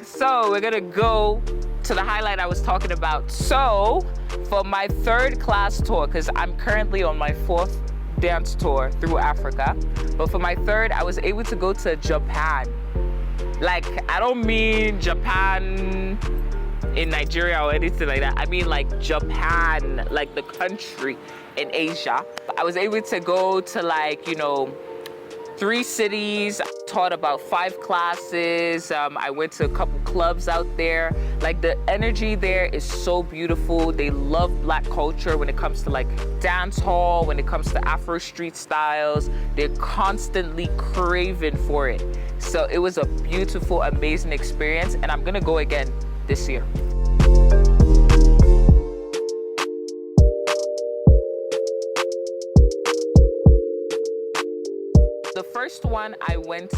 So we're gonna go to the highlight I was talking about. So for my third class tour, because I'm currently on my fourth dance tour through Africa, but for my third, I was able to go to Japan. Like, I don't mean Japan in Nigeria or anything like that. I mean like Japan, like the country in Asia. I was able to go to, like, 3 cities. I taught about 5 classes. I went to a couple clubs out there. Like, the energy there is so beautiful. They love Black culture when it comes to like dance hall, when it comes to Afro street styles. They're constantly craving for it. So it was a beautiful, amazing experience, and I'm gonna go again this year. The first one, I went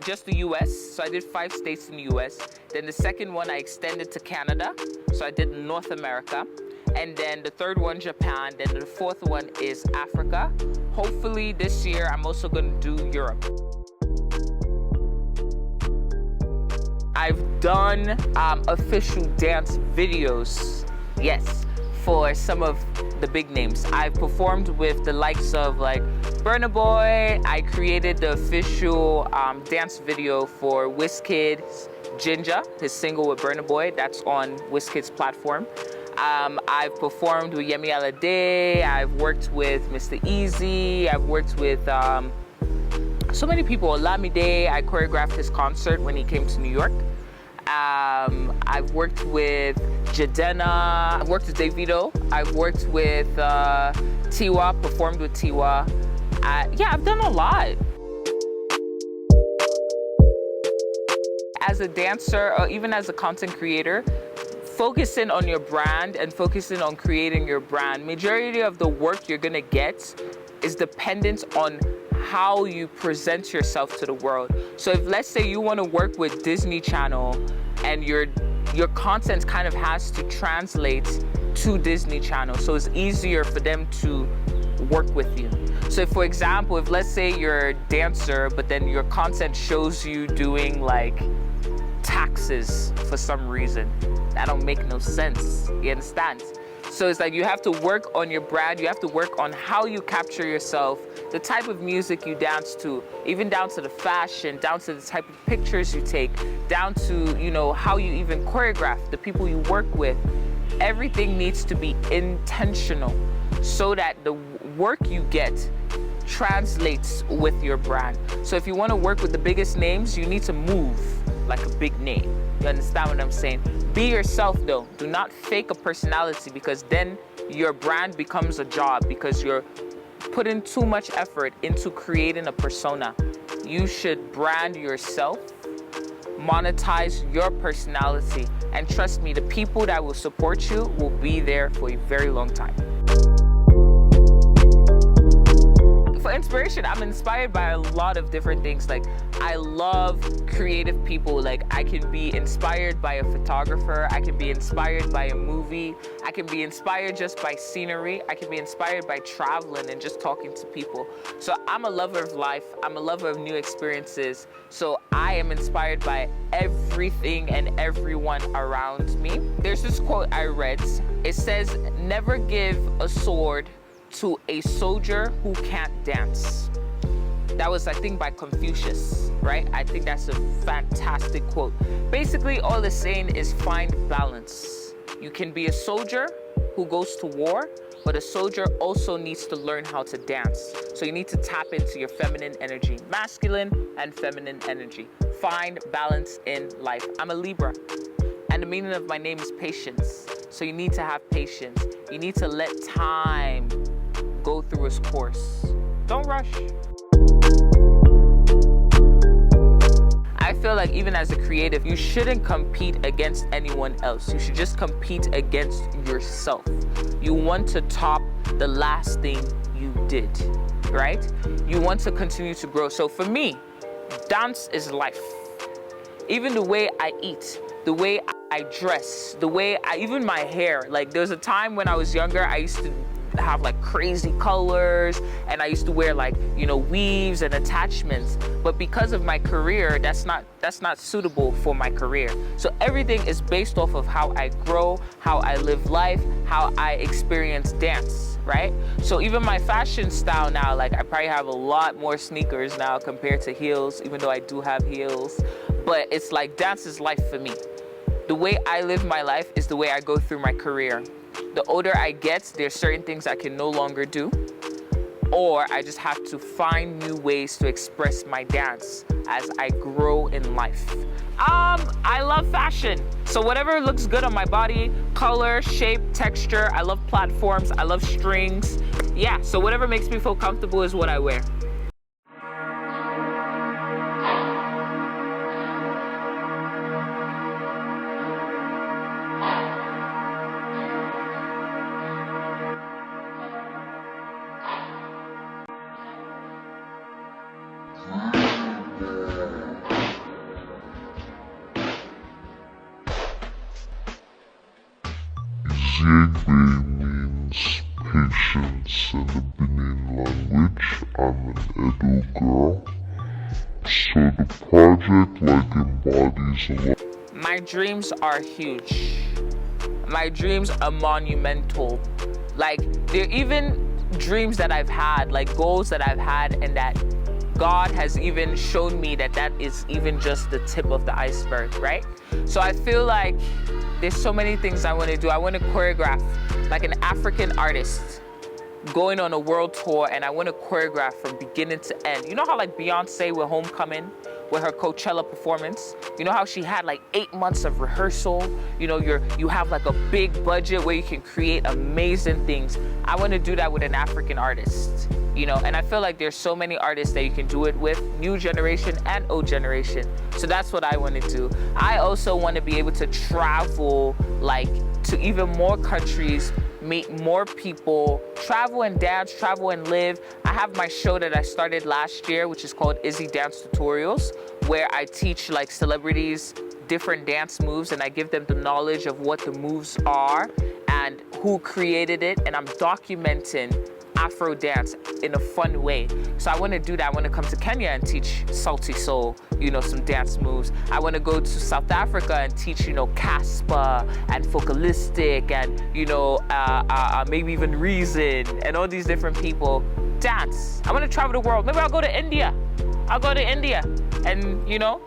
just the US, so I did 5 states in the US. Then the second one, I extended to Canada, so I did North America. And then the third one, Japan. Then the fourth one is Africa. Hopefully this year, I'm also gonna do Europe. I've done official dance videos, yes, for some of the big names. I've performed with the likes of like Burna Boy. I created the official dance video for Wizkid's Ginger, his single with Burna Boy. That's on Wizkid's platform. I've performed with Yemi Alade. I've worked with Mr. Easy. I've worked with so many people. Olamide, I choreographed his concert when he came to New York. I've worked with Jadena. I've worked with Davido. I've worked with Tiwa, performed with Tiwa. Yeah, I've done a lot. As a dancer, or even as a content creator, focusing on your brand and focusing on creating your brand. Majority of the work you're gonna get is dependent on how you present yourself to the world. So if, let's say, you want to work with Disney Channel and your content kind of has to translate to Disney Channel, so it's easier for them to work with you. So if, for example, if let's say you're a dancer, but then your content shows you doing like taxes for some reason, that don't make no sense, you understand? So it's like you have to work on your brand, you have to work on how you capture yourself, the type of music you dance to, even down to the fashion, down to the type of pictures you take, down to, how you even choreograph, the people you work with. Everything needs to be intentional so that the work you get translates with your brand. So if you want to work with the biggest names, you need to move like a big name. You understand what I'm saying? Be yourself though. Do not fake a personality, because then your brand becomes a job, because you're putting too much effort into creating a persona. You should brand yourself, monetize your personality, and trust me, the people that will support you will be there for a very long time. For inspiration, I'm inspired by a lot of different things. Like, I love creative people. Like, I can be inspired by a photographer. I can be inspired by a movie. I can be inspired just by scenery. I can be inspired by traveling and just talking to people. So I'm a lover of life. I'm a lover of new experiences. So I am inspired by everything and everyone around me. There's this quote I read. It says, "Never give a sword to a soldier who can't dance." That was, I think, by Confucius, right? I think that's a fantastic quote. Basically, all it's saying is find balance. You can be a soldier who goes to war, but a soldier also needs to learn how to dance. So you need to tap into your feminine energy, masculine and feminine energy. Find balance in life. I'm a Libra, and the meaning of my name is patience. So you need to have patience. You need to let time go through its course. Don't rush. I feel like even as a creative, you shouldn't compete against anyone else. You should just compete against yourself. You want to top the last thing you did, right? You want to continue to grow. So for me, dance is life. Even the way I eat, the way I dress, the way even my hair. Like, there was a time when I was younger, I used to have like crazy colors, and I used to wear like, you know, weaves and attachments. But because of my career, that's not suitable for my career. So everything is based off of how I grow, how I live life, how I experience dance, right? So even my fashion style now, like I probably have a lot more sneakers now compared to heels, even though I do have heels. But it's like dance is life for me. The way I live my life is the way I go through my career. The older I get, there's certain things I can no longer do, or I just have to find new ways to express my dance as I grow in life. I love fashion. So whatever looks good on my body, color, shape, texture, I love platforms, I love strings. Yeah, so whatever makes me feel comfortable is what I wear. Zegbe means patience in the Benin language. I'm an Edo girl. So the project like embodies a lot. My dreams are huge. My dreams are monumental. Like, they're even dreams that I've had, like goals that I've had, and that God has even shown me that that is even just the tip of the iceberg, right? So I feel like there's so many things I want to do. I want to choreograph like an African artist going on a world tour, and I want to choreograph from beginning to end. You know how like Beyonce with Homecoming, with her Coachella performance, you know how she had like 8 months of rehearsal? You know, you have like a big budget where you can create amazing things. I want to do that with an African artist, you know, and I feel like there's so many artists that you can do it with, new generation and old generation. So that's what I want to do. I also want to be able to travel like to even more countries, meet more people, travel and dance, travel and live. I have my show that I started last year, which is called Izzy Dance Tutorials, where I teach like celebrities different dance moves, and I give them the knowledge of what the moves are and who created it, and I'm documenting Afro dance in a fun way. So I want to do that. I want to come to Kenya and teach Salty Soul, you know, some dance moves. I want to go to South Africa and teach, you know, Casper and Focalistic and, you know, maybe even Reason and all these different people dance. I want to travel the world. Maybe I'll go to India. I'll go to India and, you know,